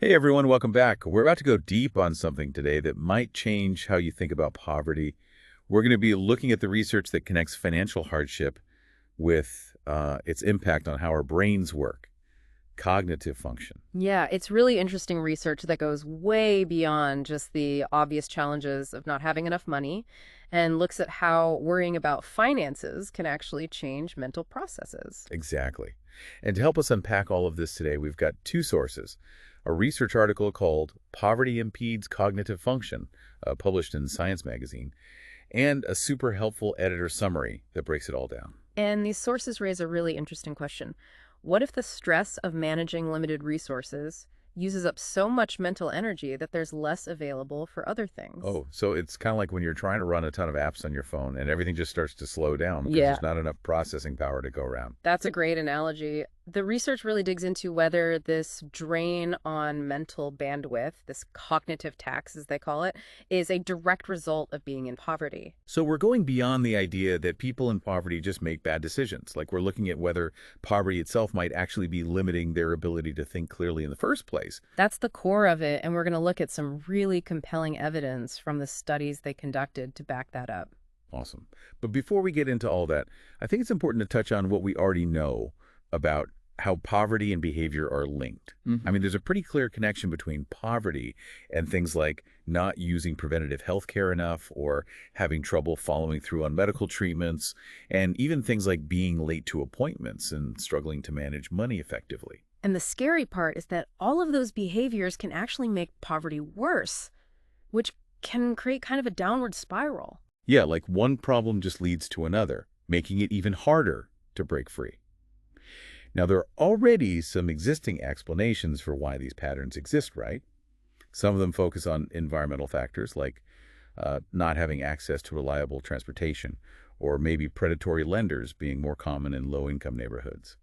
Hey everyone, welcome back. We're about to go deep on something today that might change how you think about poverty. We're going to be looking at the research that connects financial hardship with its impact on how our brains work, cognitive function. Yeah, it's really interesting research that goes way beyond just the obvious challenges of not having enough money and looks at how worrying about finances can actually change mental processes. Exactly. And to help us unpack all of this today, we've got two sources. A research article called Poverty Impedes Cognitive Function, published in Science magazine, and a super helpful editor summary that breaks it all down. And these sources raise a really interesting question. What if the stress of managing limited resources uses up so much mental energy that there's less available for other things? Oh, so it's kind of like when you're trying to run a ton of apps on your phone and everything just starts to slow down because Yeah. there's not enough processing power to go around. That's a great analogy. The research really digs into whether this drain on mental bandwidth, this cognitive tax, as they call it, is a direct result of being in poverty. So we're going beyond the idea that people in poverty just make bad decisions. Like we're looking at whether poverty itself might actually be limiting their ability to think clearly in the first place. That's the core of it, and we're going to look at some really compelling evidence from the studies they conducted to back that up. Awesome. But before we get into all that, I think it's important to touch on what we already know about how poverty and behavior are linked. I mean, there's a pretty clear connection between poverty and things like not using preventative health care enough or having trouble following through on medical treatments, and even things like being late to appointments and struggling to manage money effectively. And the scary part is that all of those behaviors can actually make poverty worse, which can create kind of a downward spiral. Yeah, like one problem just leads to another, making it even harder to break free. Now, there are already some existing explanations for why these patterns exist, right? Some of them focus on environmental factors like not having access to reliable transportation, or maybe predatory lenders being more common in low-income neighborhoods.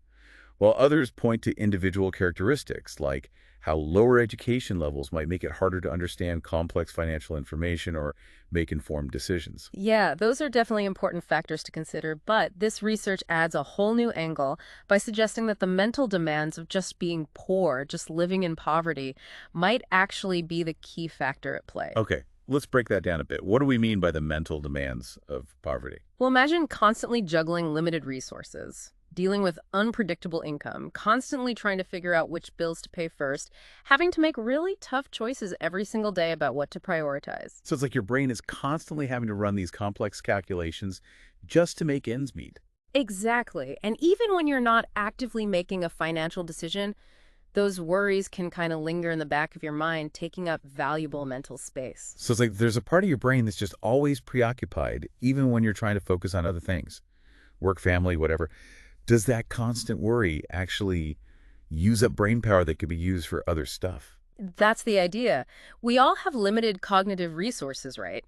While others point to individual characteristics like how lower education levels might make it harder to understand complex financial information or make informed decisions. Yeah, those are definitely important factors to consider, but this research adds a whole new angle by suggesting that the mental demands of just being poor, just living in poverty, might actually be the key factor at play. Okay, let's break that down a bit. What do we mean by the mental demands of poverty? Well, imagine constantly juggling limited resources, dealing with unpredictable income, constantly trying to figure out which bills to pay first, having to make really tough choices every single day about what to prioritize. So it's like your brain is constantly having to run these complex calculations just to make ends meet. Exactly. And even when you're not actively making a financial decision, those worries can kind of linger in the back of your mind, taking up valuable mental space. So it's like there's a part of your brain that's just always preoccupied, even when you're trying to focus on other things, work, family, whatever. Does that constant worry actually use up brain power that could be used for other stuff? That's the idea. We all have limited cognitive resources, right?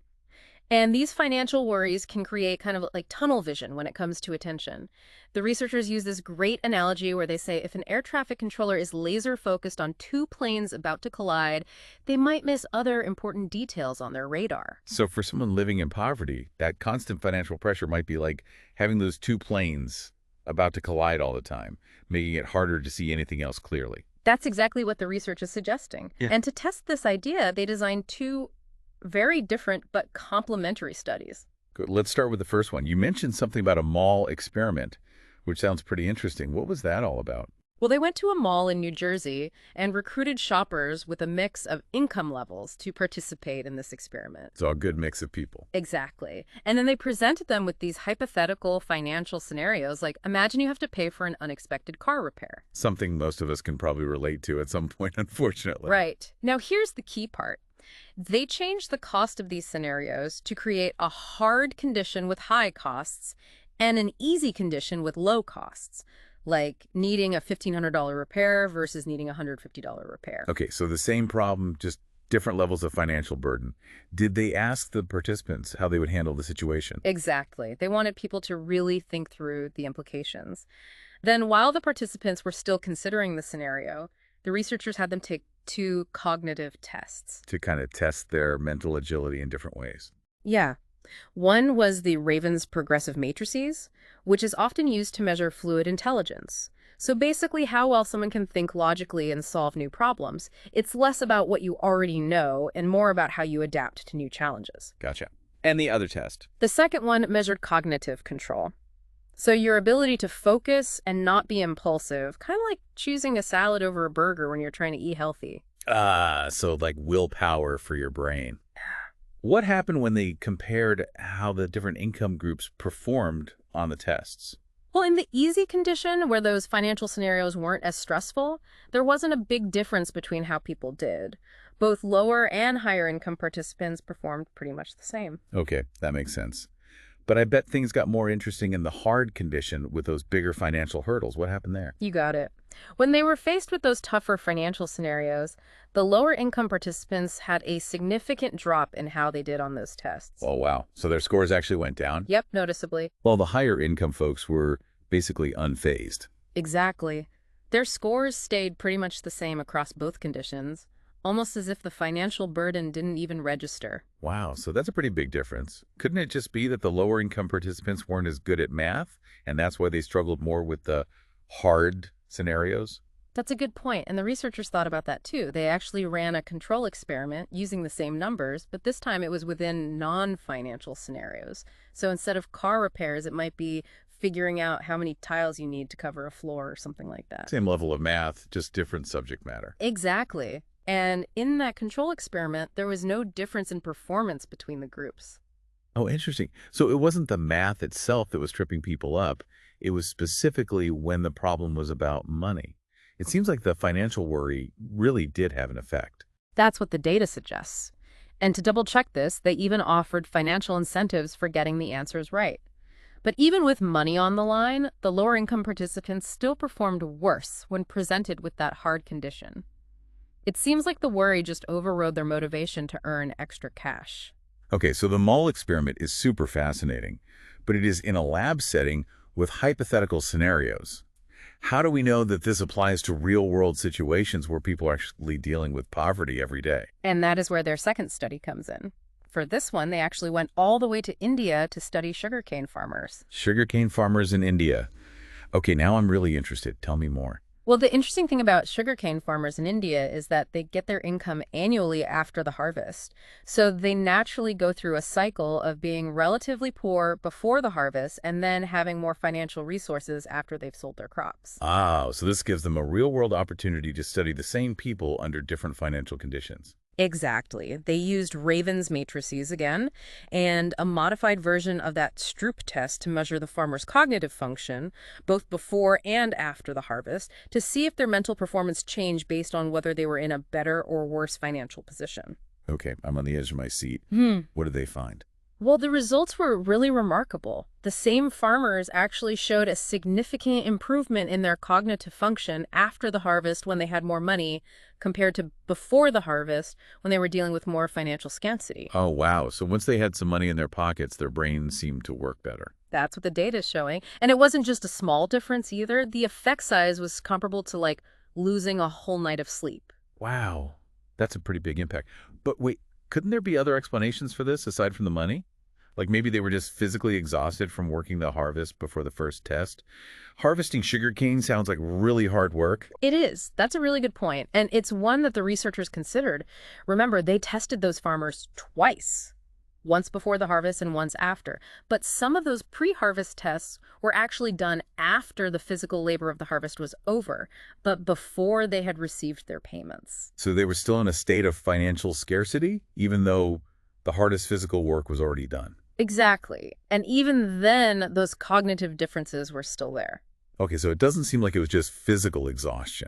And these financial worries can create kind of like tunnel vision when it comes to attention. The researchers use this great analogy where they say if an air traffic controller is laser focused on two planes about to collide, they might miss other important details on their radar. So for someone living in poverty, that constant financial pressure might be like having those two planes about to collide all the time, making it harder to see anything else clearly. That's exactly what the research is suggesting. Yeah. And to test this idea, they designed two very different but complementary studies. Good. Let's start with the first one. You mentioned something about a mall experiment, which sounds pretty interesting. What was that all about? Well, they went to a mall in New Jersey and recruited shoppers with a mix of income levels to participate in this experiment. It's a good mix of people. Exactly. And then they presented them with these hypothetical financial scenarios, like imagine you have to pay for an unexpected car repair. Something most of us can probably relate to at some point, unfortunately. Right. Now, here's the key part. They changed the cost of these scenarios to create a hard condition with high costs and an easy condition with low costs, like needing a $1,500 repair versus needing a $150 repair. Okay, so the same problem, just different levels of financial burden. Did they ask the participants how they would handle the situation? Exactly. They wanted people to really think through the implications. Then, while the participants were still considering the scenario, the researchers had them take two cognitive tests. To kind of test their mental agility in different ways. Yeah. One was the Raven's progressive matrices, which is often used to measure fluid intelligence. So basically, how well someone can think logically and solve new problems. It's less about what you already know and more about how you adapt to new challenges. Gotcha. And the other test? The second one measured cognitive control. So your ability to focus and not be impulsive, kind of like choosing a salad over a burger when you're trying to eat healthy. So like willpower for your brain. What happened when they compared how the different income groups performed on the tests? Well, in the easy condition, where those financial scenarios weren't as stressful, there wasn't a big difference between how people did. Both lower and higher income participants performed pretty much the same. Okay, that makes sense. But I bet things got more interesting in the hard condition with those bigger financial hurdles. What happened there? You got it. When they were faced with those tougher financial scenarios, the lower income participants had a significant drop in how they did on those tests. Oh, wow. So their scores actually went down? Yep, noticeably. While the higher income folks were basically unfazed. Exactly. Their scores stayed pretty much the same across both conditions, almost as if the financial burden didn't even register. Wow, so that's a pretty big difference. Couldn't it just be that the lower income participants weren't as good at math, and that's why they struggled more with the hard scenarios? That's a good point, and the researchers thought about that too. They actually ran a control experiment using the same numbers, but this time it was within non-financial scenarios. So instead of car repairs, it might be figuring out how many tiles you need to cover a floor or something like that. Same level of math, just different subject matter. Exactly. And in that control experiment, there was no difference in performance between the groups. Oh, interesting. So it wasn't the math itself that was tripping people up. It was specifically when the problem was about money. It seems like the financial worry really did have an effect. That's what the data suggests. And to double check this, they even offered financial incentives for getting the answers right. But even with money on the line, the lower income participants still performed worse when presented with that hard condition. It seems like the worry just overrode their motivation to earn extra cash. Okay, so the Mall experiment is super fascinating, but it is in a lab setting with hypothetical scenarios. How do we know that this applies to real-world situations where people are actually dealing with poverty every day? And that is where their second study comes in. For this one, they actually went all the way to India to study sugarcane farmers. Sugarcane farmers in India. Okay, now I'm really interested. Tell me more. Well, the interesting thing about sugarcane farmers in India is that they get their income annually after the harvest. So they naturally go through a cycle of being relatively poor before the harvest and then having more financial resources after they've sold their crops. Ah, so this gives them a real-world opportunity to study the same people under different financial conditions. Exactly. They used Raven's matrices again, and a modified version of that Stroop test to measure the farmer's cognitive function, both before and after the harvest, to see if their mental performance changed based on whether they were in a better or worse financial position. Okay, I'm on the edge of my seat. What did they find? Well, the results were really remarkable. The same farmers actually showed a significant improvement in their cognitive function after the harvest when they had more money compared to before the harvest when they were dealing with more financial scarcity. Oh, wow. So once they had some money in their pockets, their brains seemed to work better. That's what the data is showing. And it wasn't just a small difference either. The effect size was comparable to like losing a whole night of sleep. Wow. That's a pretty big impact. But wait, couldn't there be other explanations for this aside from the money? Like maybe they were just physically exhausted from working the harvest before the first test. Harvesting sugarcane sounds like really hard work. It is. That's a really good point. And it's one that the researchers considered. Remember, they tested those farmers twice, once before the harvest and once after. But some of those pre-harvest tests were actually done after the physical labor of the harvest was over, but before they had received their payments. So they were still in a state of financial scarcity, even though the hardest physical work was already done. Exactly. And even then, those cognitive differences were still there. Okay, so it doesn't seem like it was just physical exhaustion.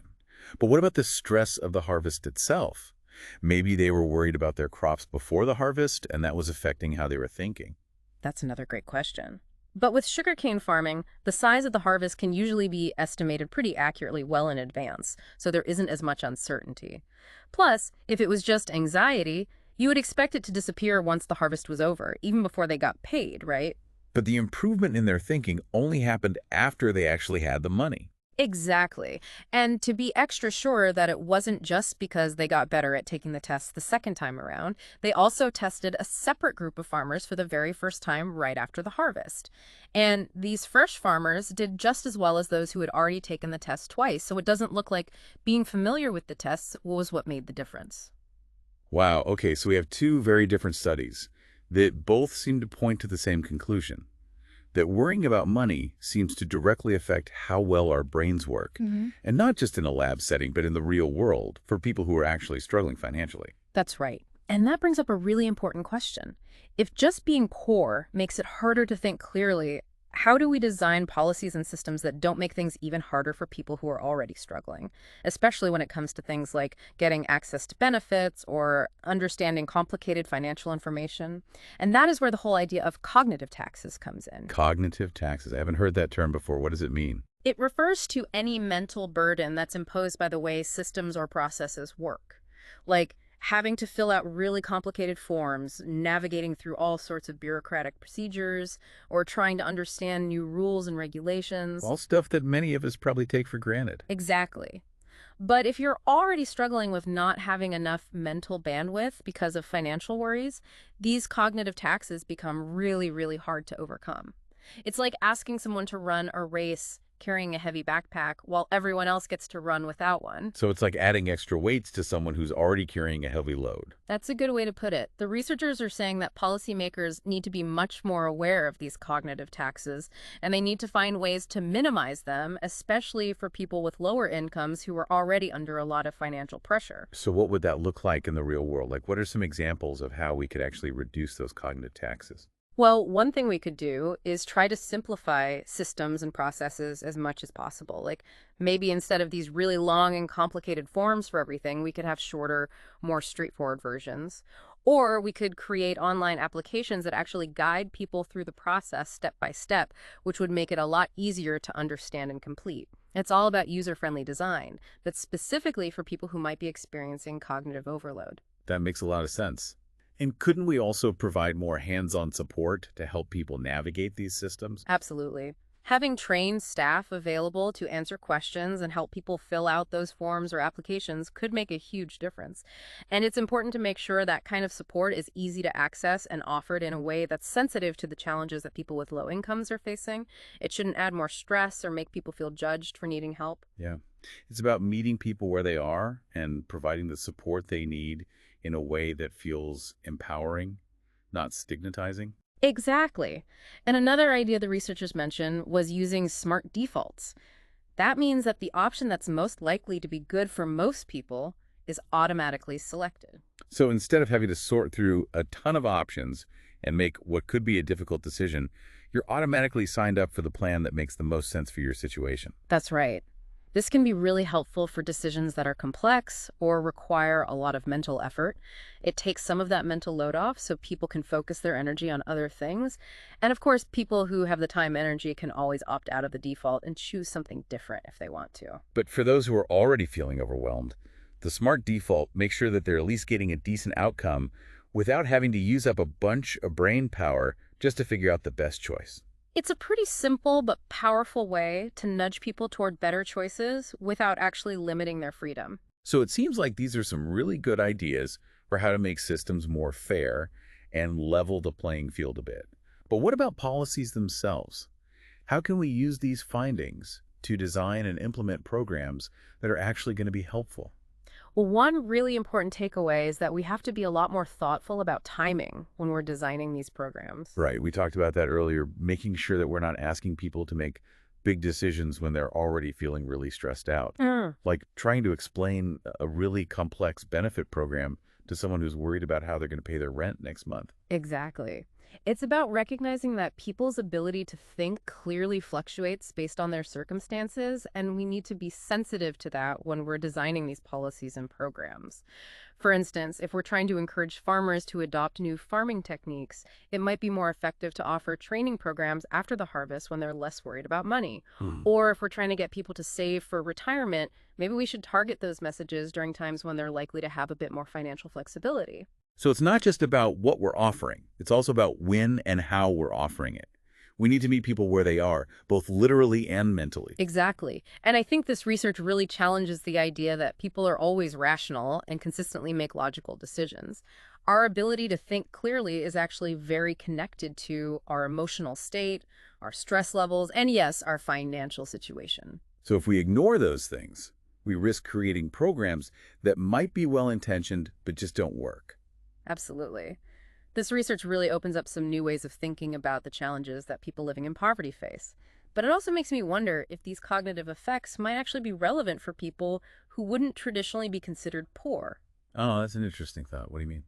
But what about the stress of the harvest itself? Maybe they were worried about their crops before the harvest, and that was affecting how they were thinking. That's another great question. But with sugarcane farming, the size of the harvest can usually be estimated pretty accurately well in advance, so there isn't as much uncertainty. Plus, if it was just anxiety, you would expect it to disappear once the harvest was over, even before they got paid, right? But the improvement in their thinking only happened after they actually had the money. Exactly. And to be extra sure that it wasn't just because they got better at taking the test the second time around, they also tested a separate group of farmers for the very first time right after the harvest. And these fresh farmers did just as well as those who had already taken the test twice, so it doesn't look like being familiar with the tests was what made the difference. Wow, okay, so we have two very different studies that both seem to point to the same conclusion, that worrying about money seems to directly affect how well our brains work, Hmm. and not just in a lab setting, but in the real world for people who are actually struggling financially. That's right. And that brings up a really important question. If just being poor makes it harder to think clearly, how do we design policies and systems that don't make things even harder for people who are already struggling, especially when it comes to things like getting access to benefits or understanding complicated financial information? And that is where the whole idea of cognitive taxes comes in. Cognitive taxes. I haven't heard that term before. What does it mean? It refers to any mental burden that's imposed by the way systems or processes work, like having to fill out really complicated forms, navigating through all sorts of bureaucratic procedures, or trying to understand new rules and regulations. All stuff that many of us probably take for granted. Exactly. But if you're already struggling with not having enough mental bandwidth because of financial worries, these cognitive taxes become really, really hard to overcome. It's like asking someone to run a race carrying a heavy backpack while everyone else gets to run without one. So it's like adding extra weights to someone who's already carrying a heavy load. That's a good way to put it. The researchers are saying that policymakers need to be much more aware of these cognitive taxes, and they need to find ways to minimize them, especially for people with lower incomes who are already under a lot of financial pressure. So what would that look like in the real world? Like, what are some examples of how we could actually reduce those cognitive taxes? Well, one thing we could do is try to simplify systems and processes as much as possible. Like maybe instead of these really long and complicated forms for everything, we could have shorter, more straightforward versions. Or we could create online applications that actually guide people through the process step by step, which would make it a lot easier to understand and complete. It's all about user-friendly design, but specifically for people who might be experiencing cognitive overload. That makes a lot of sense. And couldn't we also provide more hands-on support to help people navigate these systems? Absolutely. Having trained staff available to answer questions and help people fill out those forms or applications could make a huge difference. And it's important to make sure that kind of support is easy to access and offered in a way that's sensitive to the challenges that people with low incomes are facing. It shouldn't add more stress or make people feel judged for needing help. Yeah. It's about meeting people where they are and providing the support they need in a way that feels empowering, not stigmatizing. Exactly. And another idea the researchers mentioned was using smart defaults. That means that the option that's most likely to be good for most people is automatically selected. So instead of having to sort through a ton of options and make what could be a difficult decision, you're automatically signed up for the plan that makes the most sense for your situation. That's right. This can be really helpful for decisions that are complex or require a lot of mental effort. It takes some of that mental load off so people can focus their energy on other things. And of course, people who have the time and energy can always opt out of the default and choose something different if they want to. But for those who are already feeling overwhelmed, the smart default makes sure that they're at least getting a decent outcome without having to use up a bunch of brain power just to figure out the best choice. It's a pretty simple but powerful way to nudge people toward better choices without actually limiting their freedom. So it seems like these are some really good ideas for how to make systems more fair and level the playing field a bit. But what about policies themselves? How can we use these findings to design and implement programs that are actually going to be helpful? Well, one really important takeaway is that we have to be a lot more thoughtful about timing when we're designing these programs. Right, we talked about that earlier, making sure that we're not asking people to make big decisions when they're already feeling really stressed out. Like trying to explain a really complex benefit program to someone who's worried about how they're going to pay their rent next month. Exactly. It's about recognizing that people's ability to think clearly fluctuates based on their circumstances, and we need to be sensitive to that when we're designing these policies and programs. For instance, if we're trying to encourage farmers to adopt new farming techniques, it might be more effective to offer training programs after the harvest when they're less worried about money. Or if we're trying to get people to save for retirement, maybe we should target those messages during times when they're likely to have a bit more financial flexibility. So it's not just about what we're offering. It's also about when and how we're offering it. We need to meet people where they are, both literally and mentally. Exactly. And I think this research really challenges the idea that people are always rational and consistently make logical decisions. Our ability to think clearly is actually very connected to our emotional state, our stress levels, and yes, our financial situation. So if we ignore those things, we risk creating programs that might be well-intentioned but just don't work. Absolutely. This research really opens up some new ways of thinking about the challenges that people living in poverty face. But it also makes me wonder if these cognitive effects might actually be relevant for people who wouldn't traditionally be considered poor. Oh, that's an interesting thought. What do you mean?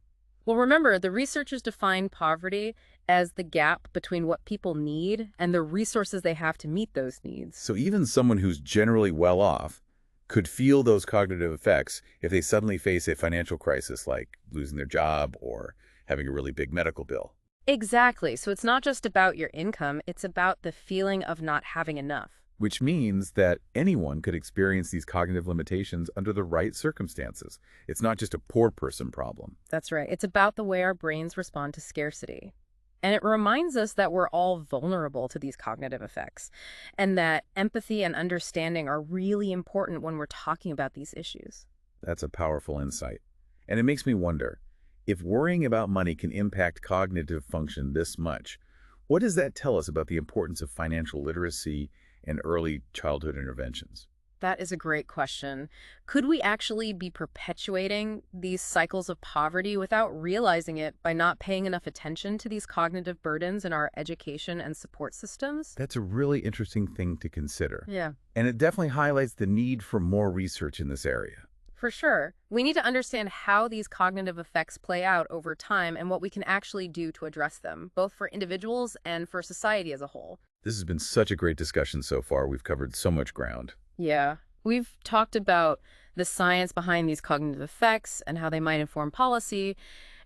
Well, remember, the researchers define poverty as the gap between what people need and the resources they have to meet those needs. So even someone who's generally well off could feel those cognitive effects if they suddenly face a financial crisis like losing their job or having a really big medical bill. Exactly. So it's not just about your income, it's about the feeling of not having enough. Which means that anyone could experience these cognitive limitations under the right circumstances. It's not just a poor person problem. That's right. It's about the way our brains respond to scarcity. And it reminds us that we're all vulnerable to these cognitive effects and that empathy and understanding are really important when we're talking about these issues. That's a powerful insight. And it makes me wonder, if worrying about money can impact cognitive function this much, what does that tell us about the importance of financial literacy and early childhood interventions? That is a great question. Could we actually be perpetuating these cycles of poverty without realizing it by not paying enough attention to these cognitive burdens in our education and support systems? That's a really interesting thing to consider. Yeah, And it definitely highlights the need for more research in this area. for sure. We need to understand how these cognitive effects play out over time and what we can actually do to address them, both for individuals and for society as a whole. This has been such a great discussion so far. We've covered so much ground. Yeah, we've talked about the science behind these cognitive effects and how they might inform policy.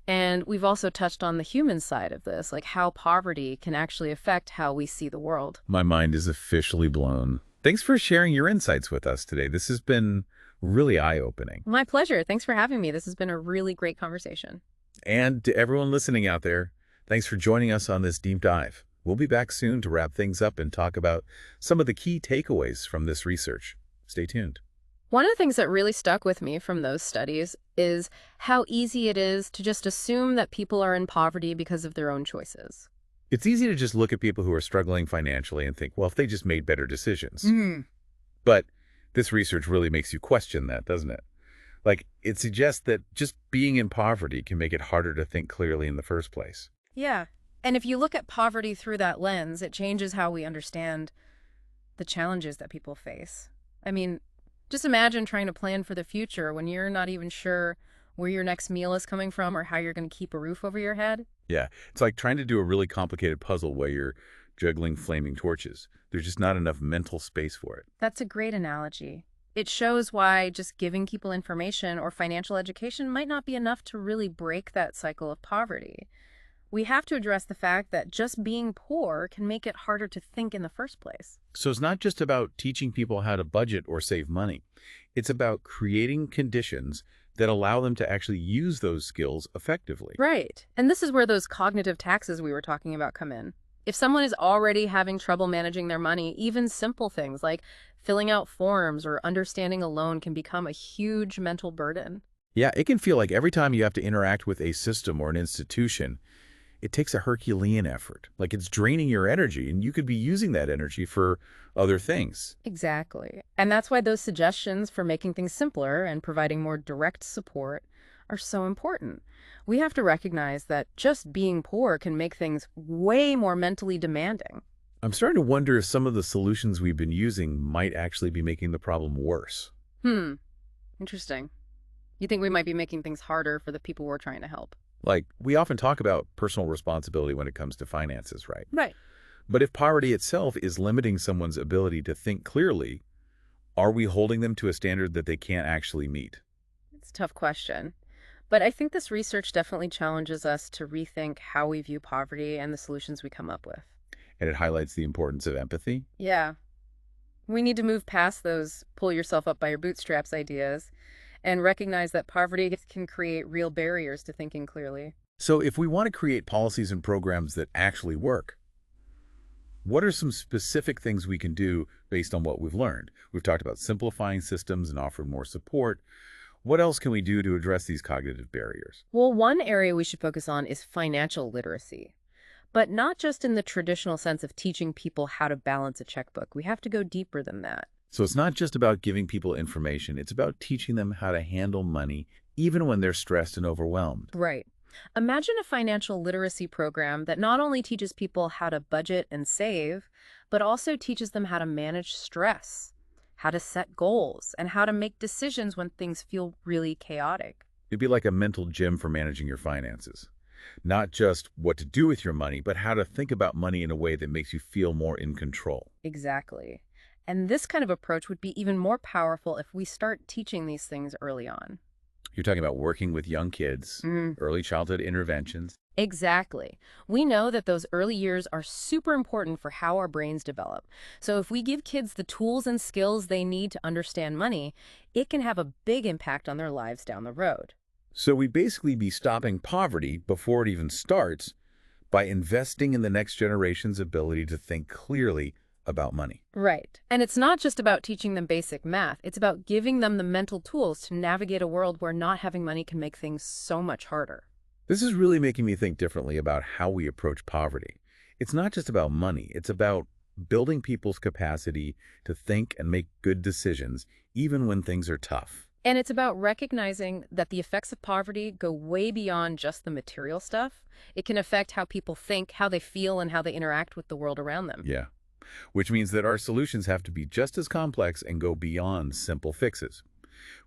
And we've also touched on the human side of this, like how poverty can actually affect how we see the world. My mind is officially blown. Thanks for sharing your insights with us today. This has been really eye-opening. My pleasure. Thanks for having me. This has been a really great conversation. And to everyone listening out there, thanks for joining us on this deep dive. We'll be back soon to wrap things up and talk about some of the key takeaways from this research. Stay tuned. One of the things that really stuck with me from those studies is how easy it is to just assume that people are in poverty because of their own choices. It's easy to just look at people who are struggling financially and think, well, if they just made better decisions. Mm. But this research really makes you question that, doesn't it? Like, it suggests that just being in poverty can make it harder to think clearly in the first place. Yeah. And if you look at poverty through that lens, it changes how we understand the challenges that people face. I mean, just imagine trying to plan for the future when you're not even sure where your next meal is coming from or how you're going to keep a roof over your head. Yeah, it's like trying to do a really complicated puzzle where you're juggling flaming torches. There's just not enough mental space for it. That's a great analogy. It shows why just giving people information or financial education might not be enough to really break that cycle of poverty. We have to address the fact that just being poor can make it harder to think in the first place. So it's not just about teaching people how to budget or save money. It's about creating conditions that allow them to actually use those skills effectively. Right. And this is where those cognitive taxes we were talking about come in. If someone is already having trouble managing their money, even simple things like filling out forms or understanding a loan can become a huge mental burden. Yeah, it can feel like every time you have to interact with a system or an institution, it takes a Herculean effort. Like it's draining your energy, and you could be using that energy for other things. Exactly. And that's why those suggestions for making things simpler and providing more direct support are so important. We have to recognize that just being poor can make things way more mentally demanding. I'm starting to wonder if some of the solutions we've been using might actually be making the problem worse. Interesting. You think we might be making things harder for the people we're trying to help? Like, we often talk about personal responsibility when it comes to finances, right? Right. But if poverty itself is limiting someone's ability to think clearly, are we holding them to a standard that they can't actually meet? It's a tough question. But I think this research definitely challenges us to rethink how we view poverty and the solutions we come up with. And it highlights the importance of empathy. Yeah. We need to move past those pull yourself up by your bootstraps ideas and recognize that poverty can create real barriers to thinking clearly. So if we want to create policies and programs that actually work, What are some specific things we can do based on what we've learned? We've talked about simplifying systems and offering more support. What else can we do to address these cognitive barriers? Well, one area we should focus on is financial literacy, but not just in the traditional sense of teaching people how to balance a checkbook. We have to go deeper than that. So it's not just about giving people information, it's about teaching them how to handle money even when they're stressed and overwhelmed. Right. Imagine a financial literacy program that not only teaches people how to budget and save, but also teaches them how to manage stress, how to set goals, and how to make decisions when things feel really chaotic. It'd be like a mental gym for managing your finances. Not just what to do with your money, but how to think about money in a way that makes you feel more in control. Exactly. And this kind of approach would be even more powerful if we start teaching these things early on. You're talking about working with young kids, early childhood interventions. Exactly. We know that those early years are super important for how our brains develop. So if we give kids the tools and skills they need to understand money, it can have a big impact on their lives down the road. So we'd basically be stopping poverty before it even starts by investing in the next generation's ability to think clearly about money. Right. And it's not just about teaching them basic math. It's about giving them the mental tools to navigate a world where not having money can make things so much harder. This is really making me think differently about how we approach poverty. It's not just about money. It's about building people's capacity to think and make good decisions, even when things are tough. And it's about recognizing that the effects of poverty go way beyond just the material stuff. It can affect how people think, how they feel, and how they interact with the world around them. Yeah. Which means that our solutions have to be just as complex and go beyond simple fixes.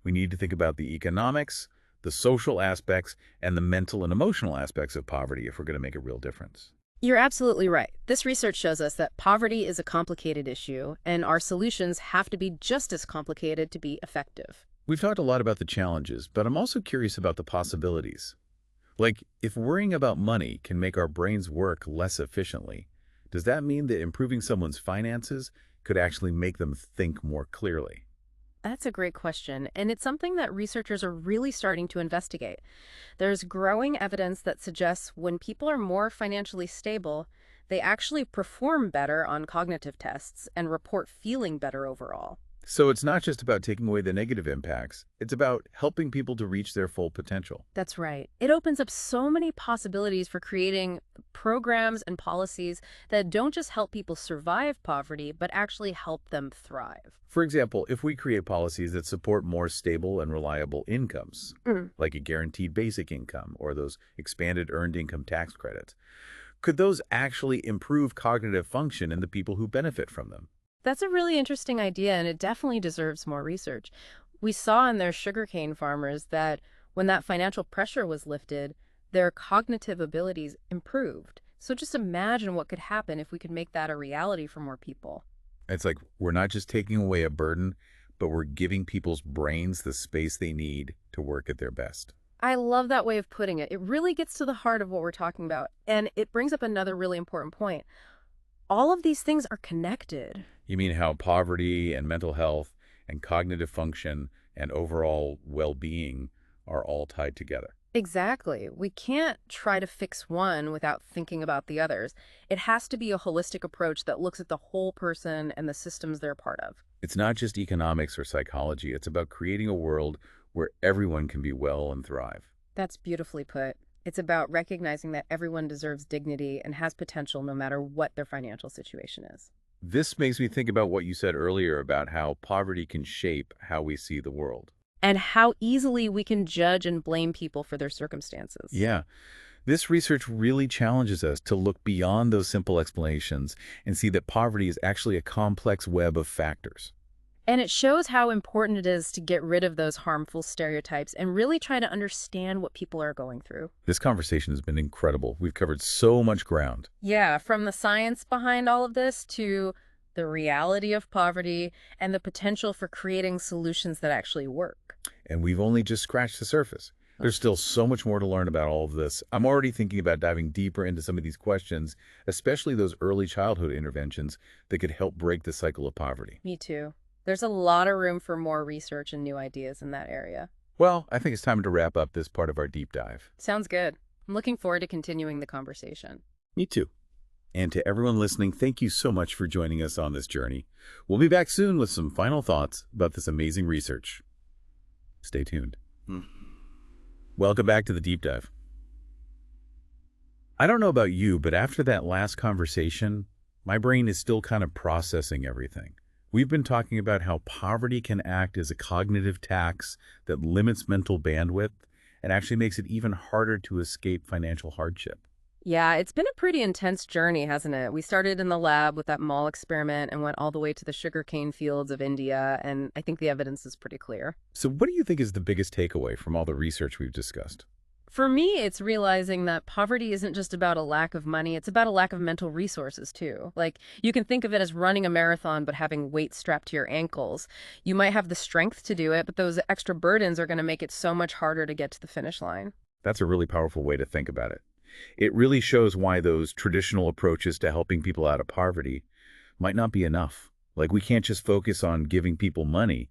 We need to think about the economics, the social aspects, and the mental and emotional aspects of poverty if we're going to make a real difference. You're absolutely right. This research shows us that poverty is a complicated issue, and our solutions have to be just as complicated to be effective. We've talked a lot about the challenges, but I'm also curious about the possibilities. Like, if worrying about money can make our brains work less efficiently, does that mean that improving someone's finances could actually make them think more clearly? That's a great question, and it's something that researchers are really starting to investigate. There's growing evidence that suggests when people are more financially stable, they actually perform better on cognitive tests and report feeling better overall. So it's not just about taking away the negative impacts, it's about helping people to reach their full potential. That's right. It opens up so many possibilities for creating programs and policies that don't just help people survive poverty, but actually help them thrive. For example, if we create policies that support more stable and reliable incomes, like a guaranteed basic income or those expanded earned income tax credits, could those actually improve cognitive function in the people who benefit from them? That's a really interesting idea, and it definitely deserves more research. We saw in their sugarcane farmers that when that financial pressure was lifted, their cognitive abilities improved. So just imagine what could happen if we could make that a reality for more people. It's like we're not just taking away a burden, but we're giving people's brains the space they need to work at their best. I love that way of putting it. It really gets to the heart of what we're talking about, and it brings up another really important point. All of these things are connected. You mean how poverty and mental health and cognitive function and overall well-being are all tied together? Exactly. We can't try to fix one without thinking about the others. It has to be a holistic approach that looks at the whole person and the systems they're part of. It's not just economics or psychology. It's about creating a world where everyone can be well and thrive. That's beautifully put. It's about recognizing that everyone deserves dignity and has potential no matter what their financial situation is. This makes me think about what you said earlier about how poverty can shape how we see the world. And how easily we can judge and blame people for their circumstances. Yeah, this research really challenges us to look beyond those simple explanations and see that poverty is actually a complex web of factors. And it shows how important it is to get rid of those harmful stereotypes and really try to understand what people are going through. This conversation has been incredible. We've covered so much ground. Yeah, from the science behind all of this to the reality of poverty and the potential for creating solutions that actually work. And we've only just scratched the surface. There's still so much more to learn about all of this. I'm already thinking about diving deeper into some of these questions, especially those early childhood interventions that could help break the cycle of poverty. Me too. There's a lot of room for more research and new ideas in that area. Well, I think it's time to wrap up this part of our deep dive. Sounds good. I'm looking forward to continuing the conversation. Me too. And to everyone listening, thank you so much for joining us on this journey. We'll be back soon with some final thoughts about this amazing research. Stay tuned. Welcome back to the Deep Dive. I don't know about you, but after that last conversation, my brain is still kind of processing everything. We've been talking about how poverty can act as a cognitive tax that limits mental bandwidth and actually makes it even harder to escape financial hardship. Yeah, it's been a pretty intense journey, hasn't it? We started in the lab with that Mall experiment and went all the way to the sugarcane fields of India, and I think the evidence is pretty clear. So what do you think is the biggest takeaway from all the research we've discussed? For me, it's realizing that poverty isn't just about a lack of money, it's about a lack of mental resources, too. Like, you can think of it as running a marathon but having weights strapped to your ankles. You might have the strength to do it, but those extra burdens are going to make it so much harder to get to the finish line. That's a really powerful way to think about it. It really shows why those traditional approaches to helping people out of poverty might not be enough. Like, we can't just focus on giving people money.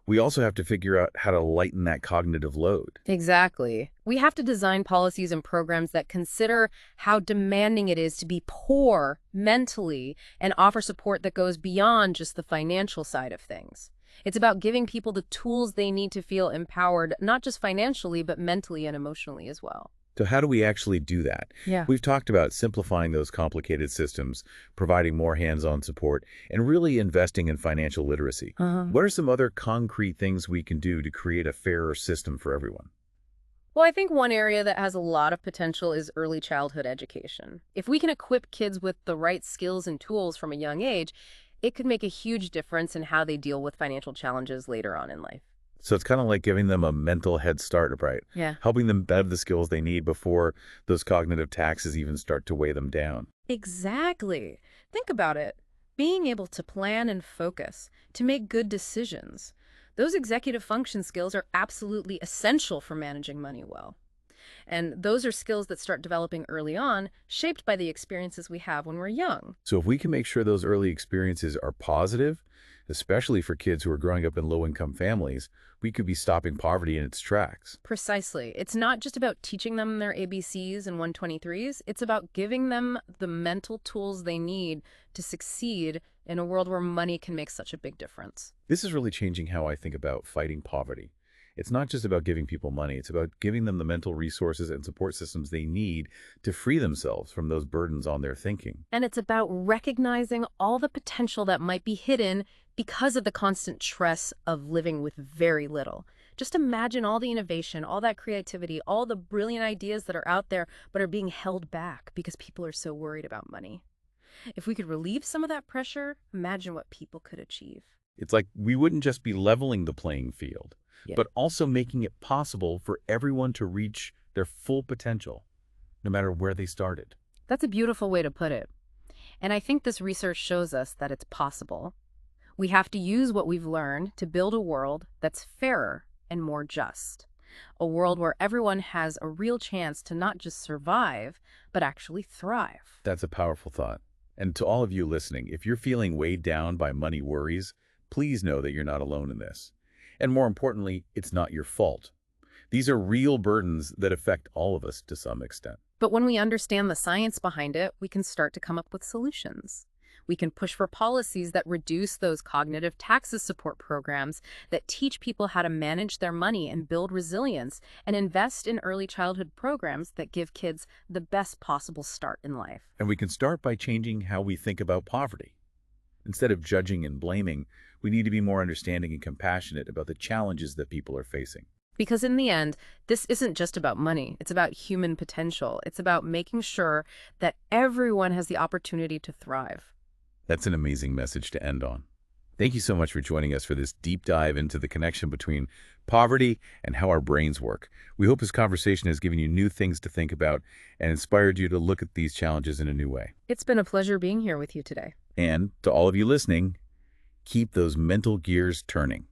We also have to figure out how to lighten that cognitive load. Exactly. We have to design policies and programs that consider how demanding it is to be poor mentally and offer support that goes beyond just the financial side of things. It's about giving people the tools they need to feel empowered, not just financially, but mentally and emotionally as well. So how do we actually do that? Yeah. We've talked about simplifying those complicated systems, providing more hands-on support, and really investing in financial literacy. What are some other concrete things we can do to create a fairer system for everyone? Well, I think one area that has a lot of potential is early childhood education. If we can equip kids with the right skills and tools from a young age, it could make a huge difference in how they deal with financial challenges later on in life. So it's kind of like giving them a mental head start, right? Yeah. Helping them have the skills they need before those cognitive taxes even start to weigh them down. Exactly. Think about it. Being able to plan and focus, to make good decisions. Those executive function skills are absolutely essential for managing money well. And those are skills that start developing early on, shaped by the experiences we have when we're young. So if we can make sure those early experiences are positive, especially for kids who are growing up in low-income families, we could be stopping poverty in its tracks. Precisely. It's not just about teaching them their ABCs and 123s. It's about giving them the mental tools they need to succeed in a world where money can make such a big difference. This is really changing how I think about fighting poverty. It's not just about giving people money. It's about giving them the mental resources and support systems they need to free themselves from those burdens on their thinking. And it's about recognizing all the potential that might be hidden because of the constant stress of living with very little. Just imagine all the innovation, all that creativity, all the brilliant ideas that are out there but are being held back because people are so worried about money. If we could relieve some of that pressure, imagine what people could achieve. It's like we wouldn't just be leveling the playing field, Yeah. but also making it possible for everyone to reach their full potential, no matter where they started. That's a beautiful way to put it. And I think this research shows us that it's possible. We have to use what we've learned to build a world that's fairer and more just. A world where everyone has a real chance to not just survive, but actually thrive. That's a powerful thought. And to all of you listening, if you're feeling weighed down by money worries, please know that you're not alone in this. And more importantly, it's not your fault. These are real burdens that affect all of us to some extent. But when we understand the science behind it, we can start to come up with solutions. We can push for policies that reduce those cognitive taxes support programs that teach people how to manage their money and build resilience, and invest in early childhood programs that give kids the best possible start in life. And we can start by changing how we think about poverty. Instead of judging and blaming, we need to be more understanding and compassionate about the challenges that people are facing. Because in the end, this isn't just about money. It's about human potential. It's about making sure that everyone has the opportunity to thrive. That's an amazing message to end on. Thank you so much for joining us for this deep dive into the connection between poverty and how our brains work. We hope this conversation has given you new things to think about and inspired you to look at these challenges in a new way. It's been a pleasure being here with you today. And to all of you listening, keep those mental gears turning.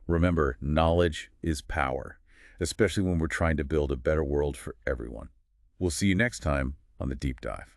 Remember, knowledge is power, especially when we're trying to build a better world for everyone. We'll see you next time on The Deep Dive.